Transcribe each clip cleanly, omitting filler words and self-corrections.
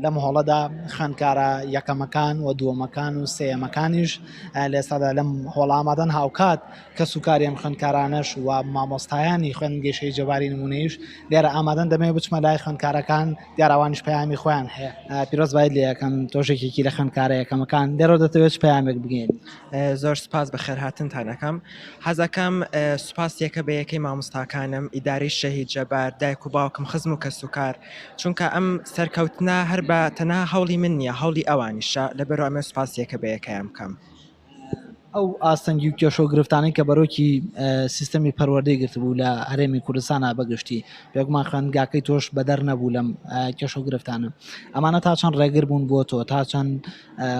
لەم هۆڵەدا خوێندکارە یەکەمەکان و دووەمەکان و سێیەمەکانیش لە ئێستادا لەم هۆڵە ئامادەن هاوکات کە سوکاری ئەم خوێندکارانەش و مامۆستایانی خوێندگەیشتەی جەباری نمونەیش لێرە ئامادەن دەمێ بچمە لای خوێندکارەکان دیاراوانیش پەیامی خۆیان هەیە. پیرۆز باید لێ یەکەم تۆژێکێکی لە خوێندکارە یەکەمەکان لێرە دەتەوێت چ پەیامێک بگەین؟ زۆر سپاس بە خێرهاتنتان دەکەم. حەز دەکەم سوپاس یەکە بە یەکەی مامۆستاکانم، ئیدارەی شەهید جەبار، دایک و باوکم، خزم و کەسوکار، چونکە ئەم سەرکەوتنە هەر بە تەنها هەوڵی من نییە، هەوڵی ئەوانیشە، لەبەرەوە ئەمە سوپاس یەکە بە یەکەیان بکەم. ئەو ئاستەنگی و کێشە و گرفتانەی کە بەرۆکی سیستەمی پەروەردەی گرتبوو لە هەرێمی کوردستانە بەگشتی پێکمان خوێندگاکەی تۆش بەدەر نەبوو لەم کێشە و گرفتانە، ئەمانە تا چەند ڕێگر بوون بۆ تۆ، تا چەند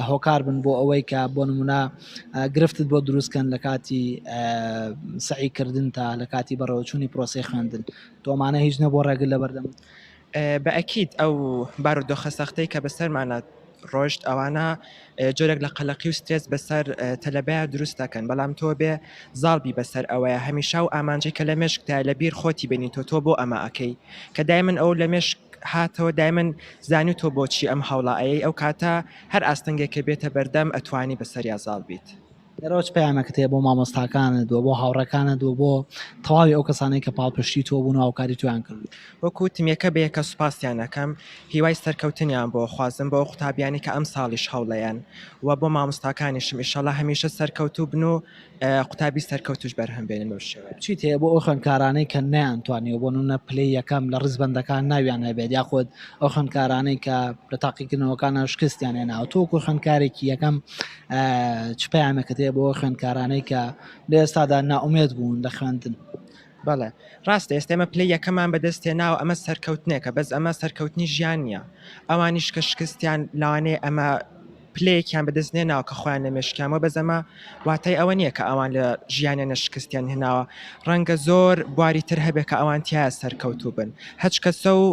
هۆکار بن بۆ ئەوەی کە بۆ نمونە گرفتت بۆ دروستکەن لە کاتی سعیکردن تا لە کاتی بەڕێوەچوونی پرۆسەی خوێندن، تۆمانە هیچ نەبوو ڕێگر لە بەردەم؟ بە ئەکید ئەو بارودۆخە سەختەی کە بەسەرمانە ڕۆژت ئەوانە جۆرێک لە قەلەقی و سترێس بەسەر تەلەبەیە دروست دەکەن، بەڵام تۆ بێ زاڵبی بەسەر ئەوەیە هەمیشە و ئامانجەی کە لە مێشکدا لە بیر خۆتی بینی تۆ بۆ ئەمە ئەەکەی کە دایمن ئەو لە مێشک هاتەوە دایمن زانی تۆ بۆچی ئەم هەوڵائەیە ئەو کاتە هەر ئاستەنگێکە بێتە بەردەم ئەتوانی بەسەریا زاڵ بیت. لەرەوە چ پەیامێکت هەیە بۆ مامۆستاکانت و بۆ هاوڕێکانت و بۆ تەواوی ئەو کەسانەی کە پاڵپشتی تۆ بوون و هاوکاری تویان کرد؟ وەکوتم یەکە بە یەکە سوپاسیان دەکەم، هیوای سەرکەوتنیان بۆ خوازم بۆ قوتابیانی کە ئەم ساڵیش هەوڵەیان و بۆ مامۆستاکانیشم ئینشەڵڵا هەمیشە سەرکەوتوو بن و قوتابی سەرکەوتوش بەرهەم بێنن بەو شێوەیە. چیت هەیە بۆ ئەو خوێندکارانەی کە نەیانتوانیوە بۆ نمونە پلەی یەکەم لە ڕیزبەندەکان ناویان هەبێت یاخود ئەو خوێندکارانەی کە لە تاقیکردنەوەکانە شکستیان هێناوە، تۆ وەکو خوێندکارێکی یەکەم چ پەیامێکت هەیە بۆ ئەو خوێندکارانەی کە لە ئێستادا ناومێد بوون لە خوێندن؟ بەڵێ ڕاستە ئێستا ئێمە پلەی یەکەمان بەدەستێناوە، ئەمە سەرکەوتنێکە، بەس ئەمە سەرکەوتنی ژیان نییە، ئەوانیش کە شکستیان لەوانەیە ئەمە پلەیەکیان بەدەستنێناوە کە خۆیان لەمێشکیانەوە بەزەمە واتای ئەوە نییە کە ئەوان لە ژیانیانە شکستیان هێناوە، ڕەنگە زۆر بواری تر هەبێت کە ئەوان تایە سەرکەوتوو بن، هەچ کەسە و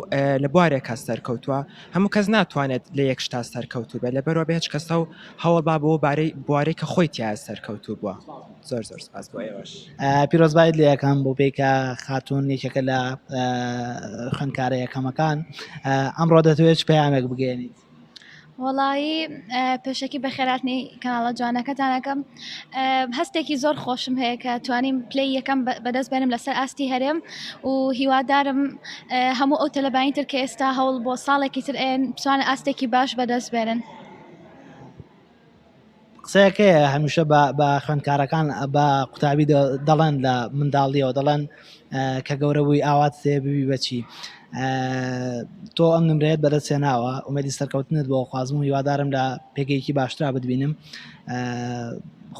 لە بوارێکە سەرکەوتووە، هەموو کەس ناتوانێت لە یەک شتا سەرکەوتوو بێت، لەبەرەوە بێ هەچ کەسە و هەوڵ با بۆ بوارەی کە خۆی تایە سەرکەوتوو بووە. زۆر زۆر سپاس بۆ ئێوەش. پیرۆز باید لێ یەکەم بۆ پێیکە خاتون یەکێکە لە خوێندکارە یەکەمەکان ئەمڕۆ دەتەوێت چ پەیامێک بگەێنیت؟ وەڵایی پێشەکی بەخێراتنی کەناڵە جوانەکەتانەکەم، هەستێکی زۆر خۆشم هەیە کە توانیم پلەی یەکەم بەدەست بێنم لەسەر ئاستی هەرێم و هیوادارم هەموو ئەو تەلەبانی تر کە ئێستا هەوڵ بۆ ساڵێکی تر ئێن بتوانن ئاستێکی باش بەدەست بێنن. قسەیەکەیە هەمیشە بە خوێندکارەکان بە قوتابی دەڵێن لە منداڵیەوە دەڵێن کە گەورە بووی ئاوات تێ ببی بەچی، تۆ ئەم نمرەیەت بەدەستێناوە ئومێدی سەرکەوتنت بۆ خوازم و هیوادارم لە پێگەیەکی باشترا بتبینم،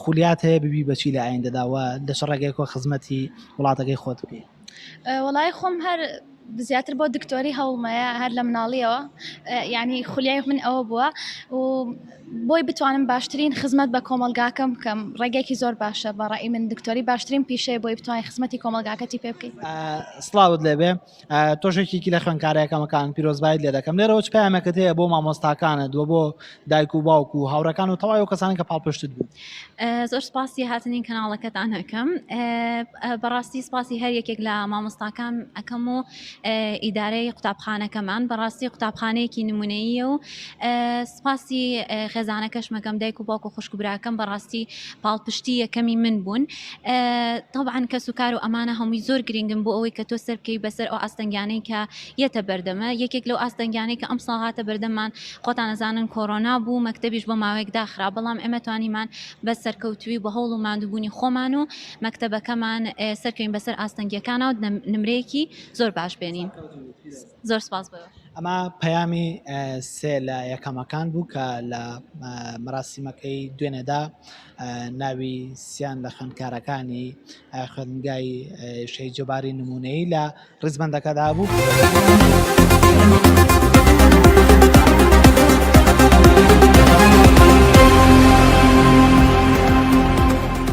خولیات هەیە ببی بەچی لە ئایندەداوە لە چ ڕێگەیەکەوە خزمەتی وڵاتەکەی خۆت بکەیت؟ وەڵای خۆم هەر زیاتر بۆ دکتۆری هەوڵمەیە هەر لە مناڵیەوە، یعنی خولیای من ئەوە بووە و بۆی بتوانم باشترین خزمەت بە کۆمەلگاکەم بکەم، ڕێگەیەکی زۆر باشە بە ڕای من دکتۆری باشترین پیشەیە بۆی بتوانین خزمەتی کۆمەلگاکەتی پێ بکەیت. سڵاوت لێبێ، تۆشێکێکی لە خوێندکارە یەکەمەکان پیرۆزبایت لێ دەکەم، لێرەوە چ پەیامێکت هەیە بۆ مامۆستاکانت و بۆ دایک و باوک و هاوڕەکان و تەواوی ئەو کەسانی کە پاڵپشتت بوون؟ زۆر سپاسی هاتنین کەناڵەکەتان هەکەم، بەڕاستی سپاسی هەر یەکێک لە مامۆستاکان ئەەکەم و ئیدارەی قوتابخانەکەمان، بەڕاستی قوتابخانەیەکی نمونەیە و سپاسی خێزانەکەش مەکەم، دایک و باوک و خوشک و براکەم بەڕاستی پاڵپشتی یەکەمی من بوون. طبعاً کەسوکار و ئەمانە هەمووی زۆر گرنگن بۆ ئەوەی کە تۆ سەر بکەی بەسەر ئەو ئاستەنگیانەی کە یەتە بەردەمە، یەکێک لەو ئاستەنگیانەی کە ئەم ساڵ هاتە بەردەممان خۆتان ئەزانن کۆڕۆنا بوو، مەکتەبیش بۆ ماوەیەک داخرا، بەڵام ئێمە توانیمان بە سەرکەوتوی بە هەوڵ و ماندووبوونی خۆمان و مەکتەبەکەمان سەرکەوین بەسەر ئاستەنگیەکانە و نمرەیەکی زۆر باش بێنین. زۆر سپاس بۆ. ئەمە پەیامی سێ لە یەکەمەکان بوو کە لە مەراسیمەکەی دوێنێدا ناوی سیان لە خوێندکارەکانی خوێندنگای شەهید جەباری نمونەیی لە ڕیزبەندەکەدا بوو.